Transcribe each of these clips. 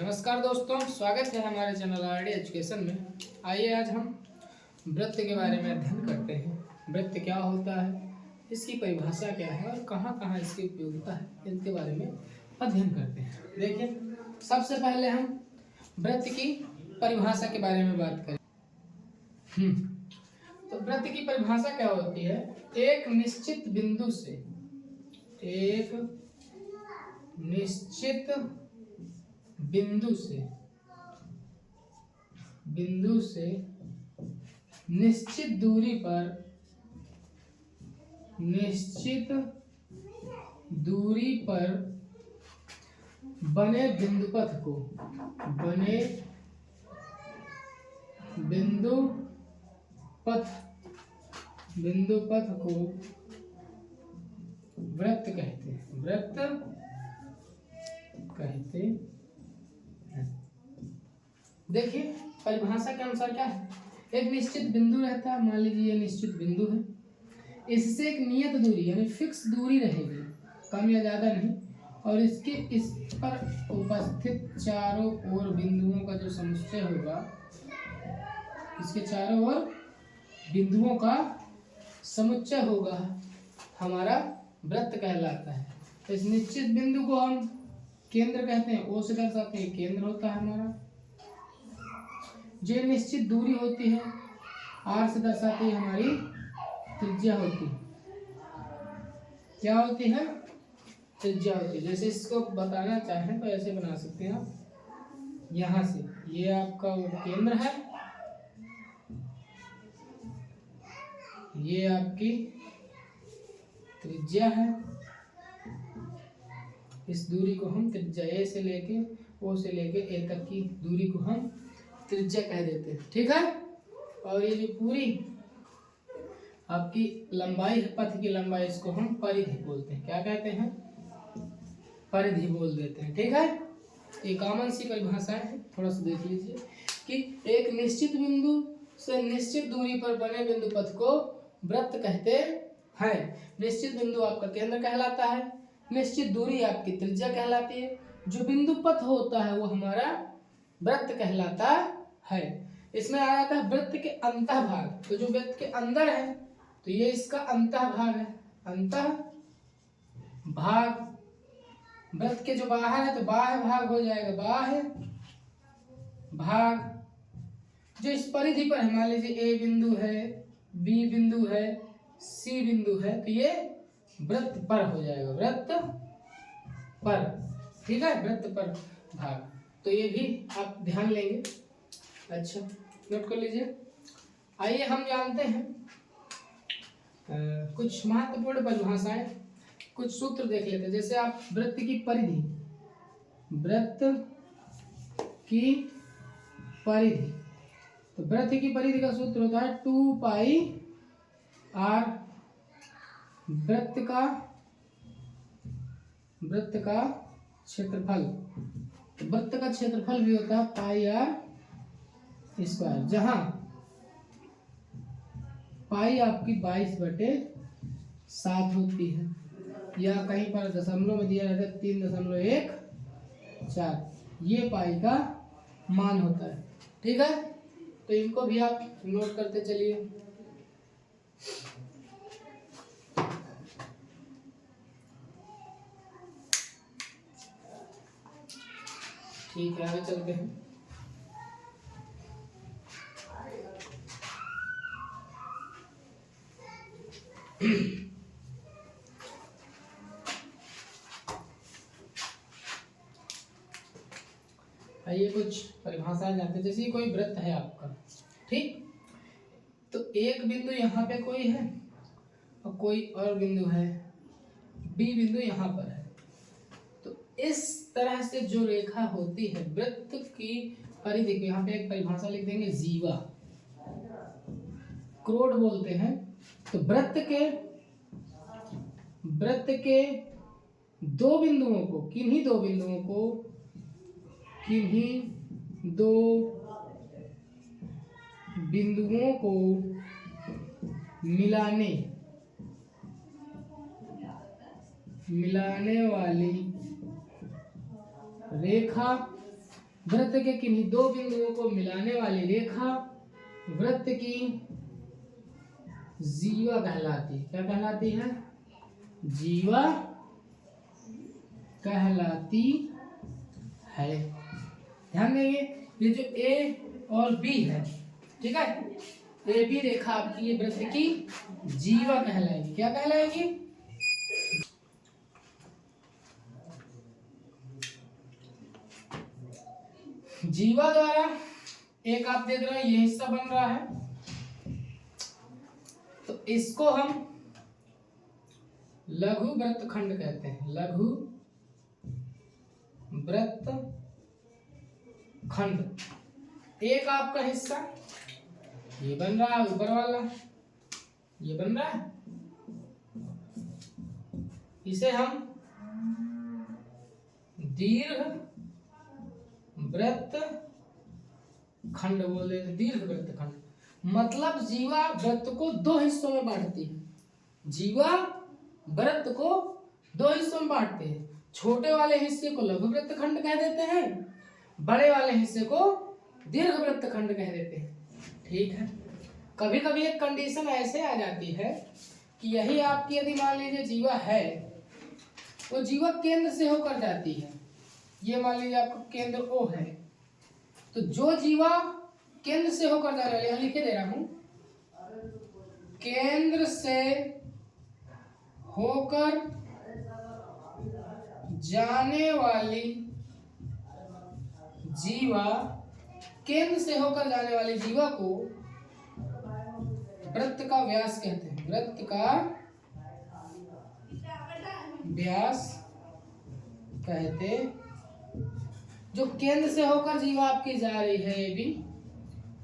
नमस्कार दोस्तों, स्वागत है हमारे चैनल आरडी एजुकेशन में। आइए आज हम वृत्त के बारे में अध्ययन करते हैं। वृत्त क्या होता है, इसकी परिभाषा क्या है और कहाँ कहाँ इसकी उपयोगिता है, इनके बारे में अध्ययन करते हैं। देखिए, सबसे पहले हम वृत्त की परिभाषा के बारे में बात करें। तो वृत्त की परिभाषा क्या होती है? एक निश्चित बिंदु से निश्चित दूरी पर बने बिंदुपथ को वृत्त कहते हैं। देखिए, परिभाषा के अनुसार क्या है? एक निश्चित बिंदु रहता है, मान लीजिए ये निश्चित बिंदु है, इससे एक नियत दूरी यानी फिक्स दूरी रहेगी, कम या ज्यादा नहीं, और इस पर उपस्थित चारों ओर बिंदुओं का जो समुच्चय होगा, इसके चारों ओर बिंदुओं का समुच्चय होगा, हमारा वृत्त कहलाता है। तो इस निश्चित बिंदु को हम केंद्र कहते हैं, ओ से दर्शाते हैं, केंद्र होता है हमारा। जो निश्चित दूरी होती है, आर से दर्शाते हैं, हमारी त्रिज्या होती है। क्या होती है? त्रिज्या होती है। जैसे इसको बताना चाहें तो ऐसे बना सकते हैं आप, यहाँ से ये आपका वो केंद्र है, ये आपकी त्रिज्या है। इस दूरी को हम त्रिज्या, ए से लेके ओ से लेके ए तक की दूरी को हम त्रिज्या कह देते हैं, ठीक है। और ये जो पूरी आपकी लंबाई है, पथ की लंबाई, इसको हम परिधि बोलते हैं। क्या कहते हैं? परिधि बोल देते हैं, ठीक है। ये कॉमन सी परिभाषा है, थोड़ा सा देख लीजिए कि एक निश्चित बिंदु से निश्चित दूरी पर बने बिंदु पथ को वृत्त कहते हैं। निश्चित बिंदु आपका केंद्र कहलाता है, निश्चित दूरी आपकी त्रिज्या कहलाती है, जो बिंदु पथ होता है वो हमारा वृत्त कहलाता है। इसमें आ जाता है वृत्त के अंतः भाग। तो जो वृत्त के अंदर है तो ये इसका अंतः भाग है, अंतः भाग। वृत्त के जो बाहर है तो बाह्य भाग हो जाएगा, बाह्य भाग। जो इस परिधि पर मान लीजिए ए बिंदु है, बी बिंदु है, सी बिंदु है, तो ये वृत्त पर हो जाएगा, वृत्त पर, ठीक है, वृत्त पर भाग। तो ये भी आप ध्यान लेंगे, अच्छा नोट कर लीजिए। आइए हम जानते हैं कुछ महत्वपूर्ण परिभाषाएं, कुछ सूत्र देख लेते हैं। जैसे आप वृत्त की परिधि, तो वृत्त की परिधि का सूत्र होता है 2 पाई r। वृत्त का क्षेत्रफल, तो वृत्त का क्षेत्रफल भी होता है पाई r स्क्वायर, जहां पाई आपकी 22/7 होती है, या कहीं पर दशमलव में दिया रहता है 3.14, ये पाई का मान होता है, ठीक है। तो इनको भी आप नोट करते चलिए। ठीक है, आगे चलते हैं। आइए कुछ परिभाषाएं जानते हैं। जैसे कोई वृत्त है आपका, ठीक, तो एक बिंदु यहाँ पे कोई है और कोई और बिंदु है, बी बिंदु यहाँ पर है। तो इस तरह से जो रेखा होती है वृत्त की परिधि को, यहाँ पे एक परिभाषा लिख देंगे, जीवा, क्रोड बोलते हैं। तो वृत्त के दो बिंदुओं को, किन्हीं दो बिंदुओं को मिलाने वाली रेखा वृत्त के किन्हीं दो बिंदुओं को मिलाने वाली रेखा वृत्त की जीवा कहलाती है। क्या कहलाती है? जीवा कहलाती है। ध्यान देंगे, ये जो ए और बी है, ठीक है, ए बी रेखा आपकी ये वृत्त की जीवा कहलाएगी। क्या कहलाएगी? जीवा द्वारा एक आप देख रहे हैं ये हिस्सा बन रहा है, तो इसको हम लघु वृत्तखंड कहते हैं। लघु वृत्तखंड। एक आपका हिस्सा ये बन रहा है, ऊपर वाला ये बन रहा है, इसे हम दीर्घ वृत्त खंड बोल देते हैं। दीर्घ वृत्त खंड मतलब जीवा वृत्त को दो हिस्सों में बांटती है। जीवा वृत्त को दो हिस्सों में बांटते हैं। छोटे वाले हिस्से को लघु वृत्त खंड कह देते हैं, बड़े वाले हिस्से को दीर्घ वृत्त खंड कह देते हैं। ठीक है, कभी कभी एक कंडीशन ऐसे आ जाती है कि यही आपकी यदि मान लीजिए जीवा है, वो जीवा केंद्र से होकर जाती है। ये मान लीजिए आपका केंद्र O है, तो जो जीवा केंद्र से होकर जा रहा है, लिखे दे रहा हूं, केंद्र से होकर जाने वाली जीवा, केंद्र से होकर जाने वाली जीवा को वृत्त का व्यास कहते हैं। वृत्त का व्यास कहते। जो केंद्र से होकर जीवा आपकी जा रही है ये भी,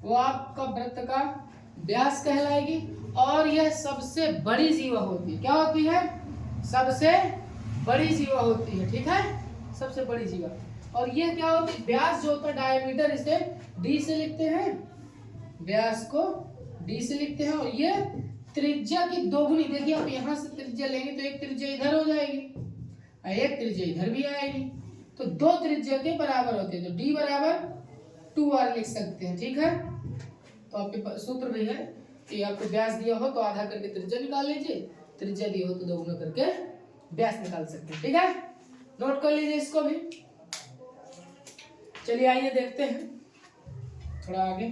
वो आपका वृत्त का व्यास कहलाएगी। और यह सबसे बड़ी जीवा होती है। क्या होती है? सबसे बड़ी जीवा होती है। ठीक है, सबसे बड़ी जीवा। और ये क्या होती है? व्यास जो होता है डायमीटर, इसे डी से लिखते हैं, व्यास को डी से लिखते हैं। और ये त्रिज्या की दोगुनी, देखिए आप यहाँ से त्रिज्या लेंगे तो एक त्रिज्या इधर हो जाएगी, एक त्रिज्या इधर भी आएगी, तो दो त्रिज्या के बराबर होते हैं। तो डी बराबर 2r लिख सकते हैं। ठीक है, तो आपके पास सूत्र भी है कि आपको व्यास दिया हो तो आधा करके त्रिज्या निकाल लीजिए, त्रिज्या दिया हो तो दोगुना करके व्यास निकाल सकते हैं। ठीक है, नोट कर लीजिए इसको भी। चलिए आइए देखते हैं थोड़ा आगे।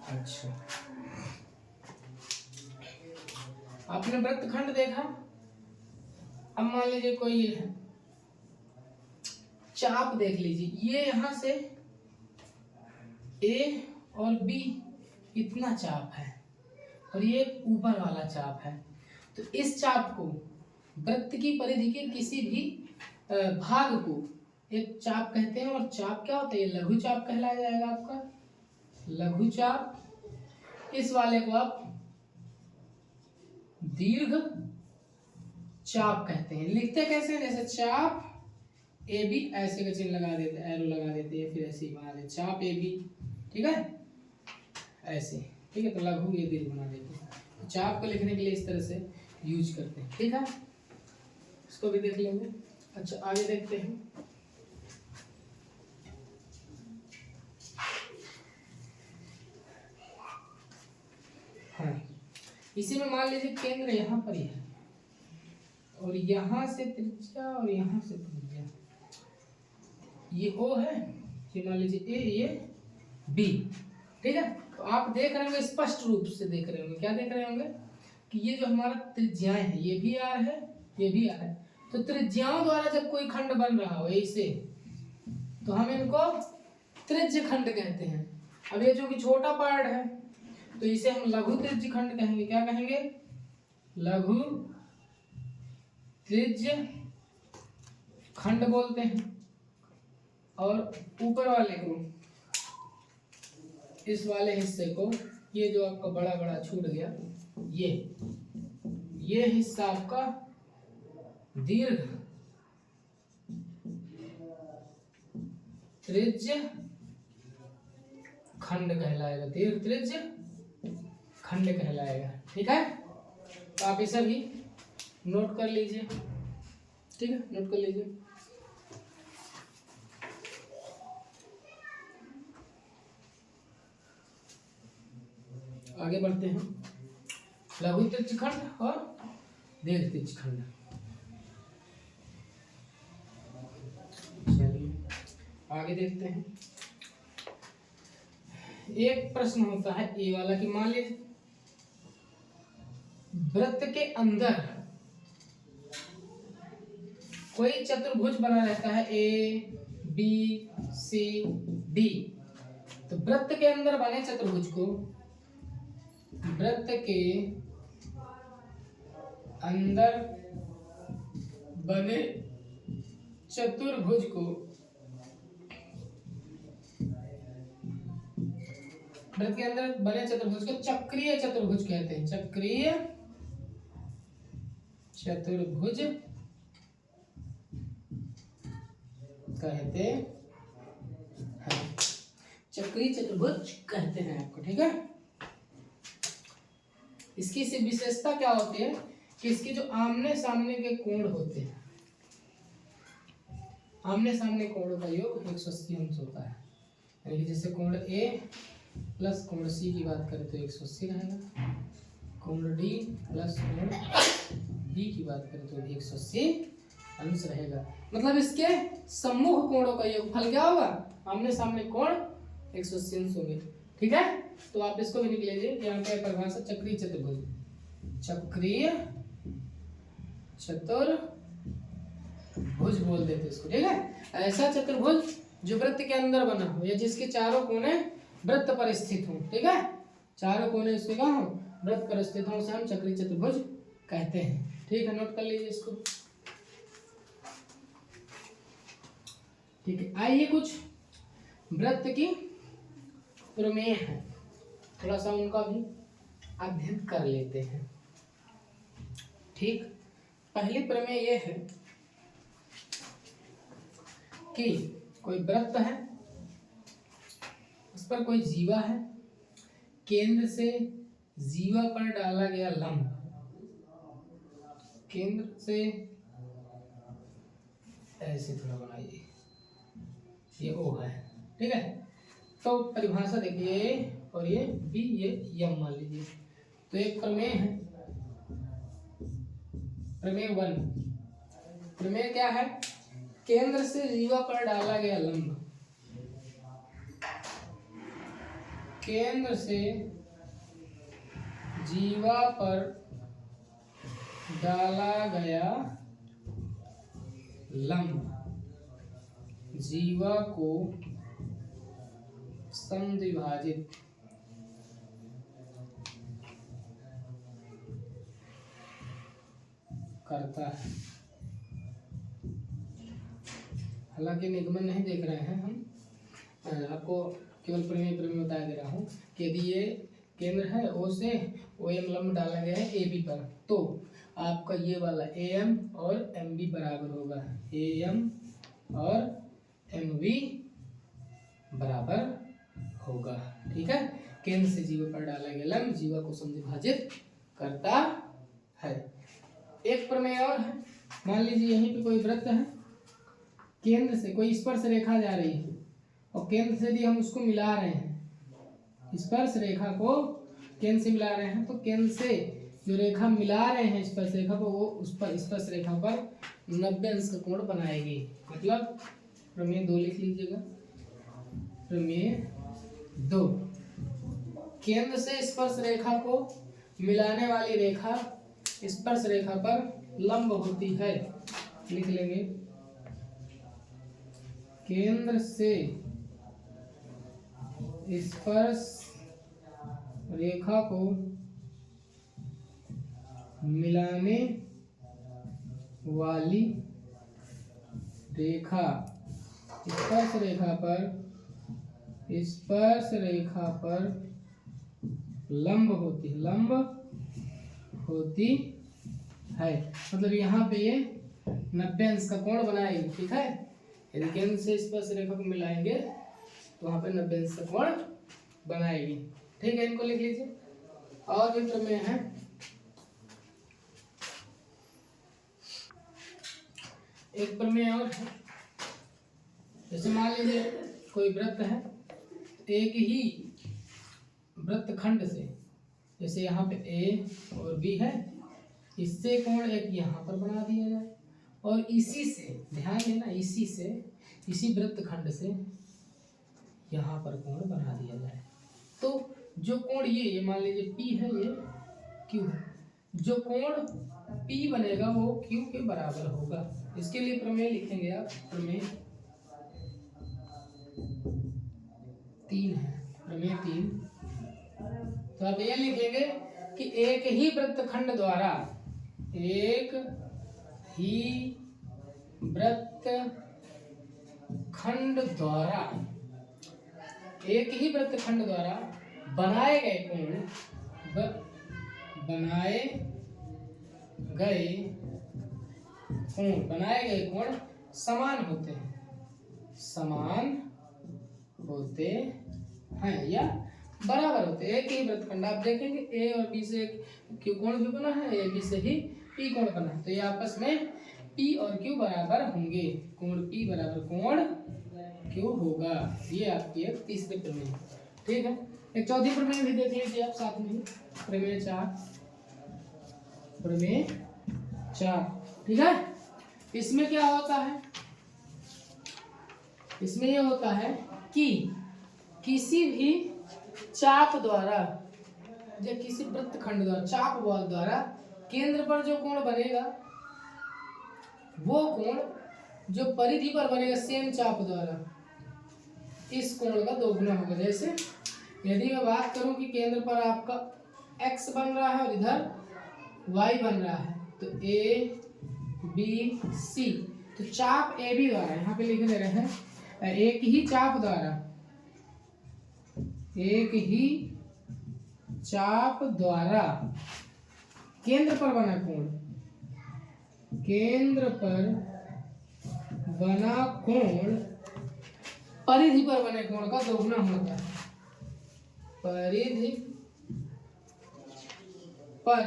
अच्छा, आपने वृत्तखंड देखा। अब मान लीजिए कोई चाप देख लीजिए, ये यहां से A और B इतना चाप है और ये ऊपर वाला चाप है। तो इस चाप को वृत्त की परिधि के किसी भी भाग को एक चाप कहते हैं। और चाप क्या होता है? ये लघु चाप कहलाया जाएगा आपका, लघु चाप। इस वाले को आप दीर्घ चाप कहते हैं। लिखते कैसे? जैसे चाप ए बी, ऐसे का चिन्ह लगा देते, एरो लगा देते हैं, फिर ऐसे ही बना देते चाप ए बी। ठीक है, ऐसे। ठीक है, तो लघु ये दीर्घ बना देते हैं। चाप को लिखने के लिए इस तरह से यूज करते हैं। ठीक है, इसको भी देख लेंगे। अच्छा, आगे देखते हैं। हाँ, इसी में मान लीजिए केंद्र यहाँ पर ही है और यहाँ से त्रिज्या और यहाँ से त्रिज्या, ये O है, ये मान लीजिए A, ये B। ठीक है, तो आप देख रहे होंगे, स्पष्ट रूप से देख रहे होंगे। क्या देख रहे होंगे कि ये जो हमारा त्रिज्याएं है, ये भी R है, ये भी R है। तो त्रिज्याओं द्वारा जब कोई खंड बन रहा हो ऐसे, तो हम इनको त्रिज्य खंड कहते हैं। अब ये जो कि छोटा पार्ट है, तो इसे हम लघु त्रिज्य खंड कहेंगे। क्या कहेंगे? लघु त्रिज्य खंड बोलते हैं। और ऊपर वाले को, इस वाले हिस्से को, ये जो आपका बड़ा बड़ा छूट गया, ये हिस्सा आपका दीर्घ त्रिज्य खंड कहलाएगा। दीर्घ त्रिज्य खंड कहलाएगा। ठीक है, तो आप इसे भी नोट कर लीजिए। ठीक है, नोट कर लीजिए। आगे बढ़ते हैं। लघु त्रिज्यखंड और दीर्घ त्रिज्यखंड। चलिए आगे देखते हैं। एक प्रश्न होता है ए वाला कि मान लीजिए वृत्त के अंदर कोई चतुर्भुज बना रहता है ए बी सी डी। तो वृत्त के अंदर बने चतुर्भुज को, वृत्त के अंदर बने चतुर्भुज को, वृत्त के अंदर बने चतुर्भुज को चक्रीय चतुर्भुज कहते हैं। चक्रीय चतुर्भुज कहते हैं, चक्रीय चतुर्भुज कहते हैं आपको। ठीक है, इसकी विशेषता क्या होती है कि इसकी जो आमने सामने के कोण होते हैं, आमने सामने कोणों का योग 180 अंश होता है। यानी कि जैसे कोण ए प्लस कोण सी की बात करें तो 180 रहेगा, कोण डी प्लस कोण बी की बात करें तो 180 अंश रहेगा। मतलब इसके सम्मुख कोणों का योगफल क्या होगा, आमने सामने कोण 180 अंश होंगे। ठीक है, तो आप इसको भी लिख लीजिए। यहाँ पे परिभाषा चक्रीय चतुर्भुज, चक्रीय चतुर्भुज बोल देते इसको। ठीक है, ऐसा चतुर्भुज जो वृत्त के अंदर बना हो या जिसके चारों कोने वृत्त पर स्थित हो। ठीक है, चारों कोने इसके क्या हो, वृत्त पर स्थित हो, उसे हम चक्रीय चतुर्भुज कहते हैं। ठीक है, नोट कर लीजिए इसको। ठीक है, आइए कुछ वृत्त की प्रमेय है, थोड़ा सा उनका भी अध्ययन कर लेते हैं। ठीक, पहली प्रमेय यह है कि कोई वृत्त है, उस पर कोई जीवा है, केंद्र से जीवा पर डाला गया लंब, केंद्र से ऐसे थोड़ा बनाइए, ये ओ है। ठीक है, तो परिभाषा देखिए, और ये बी, ये यम मान लीजिए। तो एक प्रमेय है, प्रमेय 1। प्रमेय क्या है, केंद्र से जीवा पर डाला गया लंब, केंद्र से जीवा पर डाला गया लंब जीवा को समद्विभाजित करता है। हालांकि निगमन नहीं देख रहे हैं हम, आपको केवल प्रमेय बता दे रहा हूँ कि यदि ये केंद्र है ओ से ओ एम लंब डाला गया है ए बी पर, तो आपका ये वाला ए एम और एम बी बराबर होगा, ए एम और एम बी बराबर होगा। ठीक है, केंद्र से जीवा पर डाला गया लंब जीवा को समद्विभाजित करता है। एक प्रमेय और है, मान लीजिए यहीं पे कोई वृत्त है, केंद्र से कोई स्पर्श रेखा जा रही है और केंद्र से यदि हम उसको मिला रहे हैं, स्पर्श रेखा को केंद्र से मिला रहे हैं, तो केंद्र से जो रेखा मिला रहे हैं स्पर्श रेखा को, वो उस पर स्पर्श रेखा पर 90 अंश का कोण बनाएगी। मतलब प्रमेय 2 लिख लीजिएगा। प्रमेय 2, केंद्र से स्पर्श रेखा को मिलाने वाली रेखा स्पर्श रेखा पर लंब होती है। लिख लेंगे, केंद्र से स्पर्श रेखा को मिलाने वाली रेखा स्पर्श रेखा पर लंब होती है। मतलब यहाँ पे ये 90 अंश का कोण बनाएगी। ठीक है, यदि केंद्र से स्पर्श रेखा को मिलाएंगे तो वहाँ पे 90 अंश का कोण बनाएगी। ठीक है, इनको लिख लीजिए। और भी प्रमेय है। एक प्रमेय और है, जैसे मान लीजिए कोई वृत्त है, एक ही वृत्तखंड से, जैसे यहाँ पे ए और बी है, इससे कोण एक यहाँ पर बना दिया जाए और इसी से, ध्यान देना, इसी से, इसी वृत्तखंड से यहाँ पर कोण बना दिया जाए। तो जो कोण ये मान लीजिए पी है, ये क्यू है, जो कोण पी बनेगा वो क्यू के बराबर होगा। इसके लिए प्रमेय लिखेंगे आप, प्रमेय 3 है, प्रमेय 3। तो आप ये लिखेंगे कि एक ही वृत्तखंड द्वारा, एक ही वृत्तखंड द्वारा, एक ही वृत्तखंड द्वारा बनाए गए कोण, बनाए गए कोण समान होते हैं, समान होते हैं या बराबर होते हैं। एक ही वृत्तखंड आप देखेंगे ए और बी से क्यू कोण भी बना है, ए बी से ही पी कोण बना है, तो ये आपस में पी और क्यू बराबर होंगे, कोण पी बराबर कोण क्यू होगा। ये आपकी एक तीसरी प्रमेय, ठीक है। एक चौथी प्रमेय भी देख लीजिए आप साथ में, प्रमेय 4, प्रमेय 4, ठीक है। इसमें क्या होता है, इसमें यह होता है कि किसी भी चाप द्वारा या किसी वृत्तखंड द्वारा, चाप बॉल द्वारा केंद्र पर जो कोण बनेगा, वो कोण जो परिधि पर बनेगा सेम चाप द्वारा, इस कोण का दोगुना होगा। जैसे यदि मैं बात करूं कि केंद्र पर आपका x बन रहा है और इधर y बन रहा है, तो a b c, तो चाप ए बी द्वारा, यहाँ पे लिख दे रहे हैं, एक ही चाप द्वारा, एक ही चाप द्वारा केंद्र पर बना कोण, केंद्र पर बना कोण परिधि पर बने कोण का दोगुना होता है। परिधि पर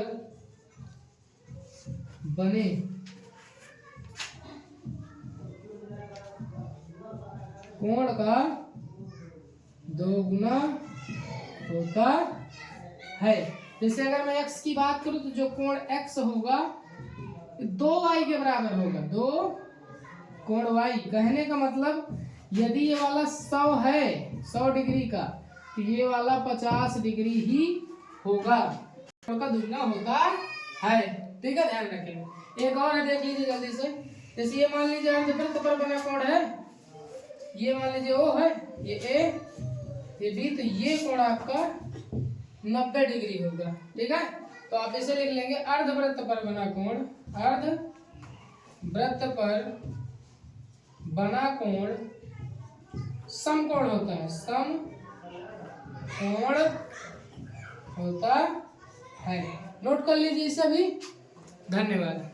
बने कोण का दोगुना होता है। जैसे अगर मैं x की बात करूं तो जो कोण x होगा 2y के बराबर होगा, 2 कोण y। कहने का मतलब यदि ये वाला 100 है, 100 डिग्री का, तो ये वाला 50 डिग्री ही होगा, कोण का दुगना होता है, ठीक है, ध्यान रखेंगे। एक और है, देख लीजिए जल्दी से। जैसे ये मान लीजिए अर्धवृत्त पर बना कोण है, ये मान लीजिए O है, ये A, ये B, तो ये कोण आपका 90 डिग्री होगा, ठीक है। तो आप इसे लिख लेंगे अर्धवृत्त पर बना कोण, अर्धवृत्त पर बना कोण समकोण होता है, समकोण होता है। नोट कर लीजिए इसे भी। धन्यवाद।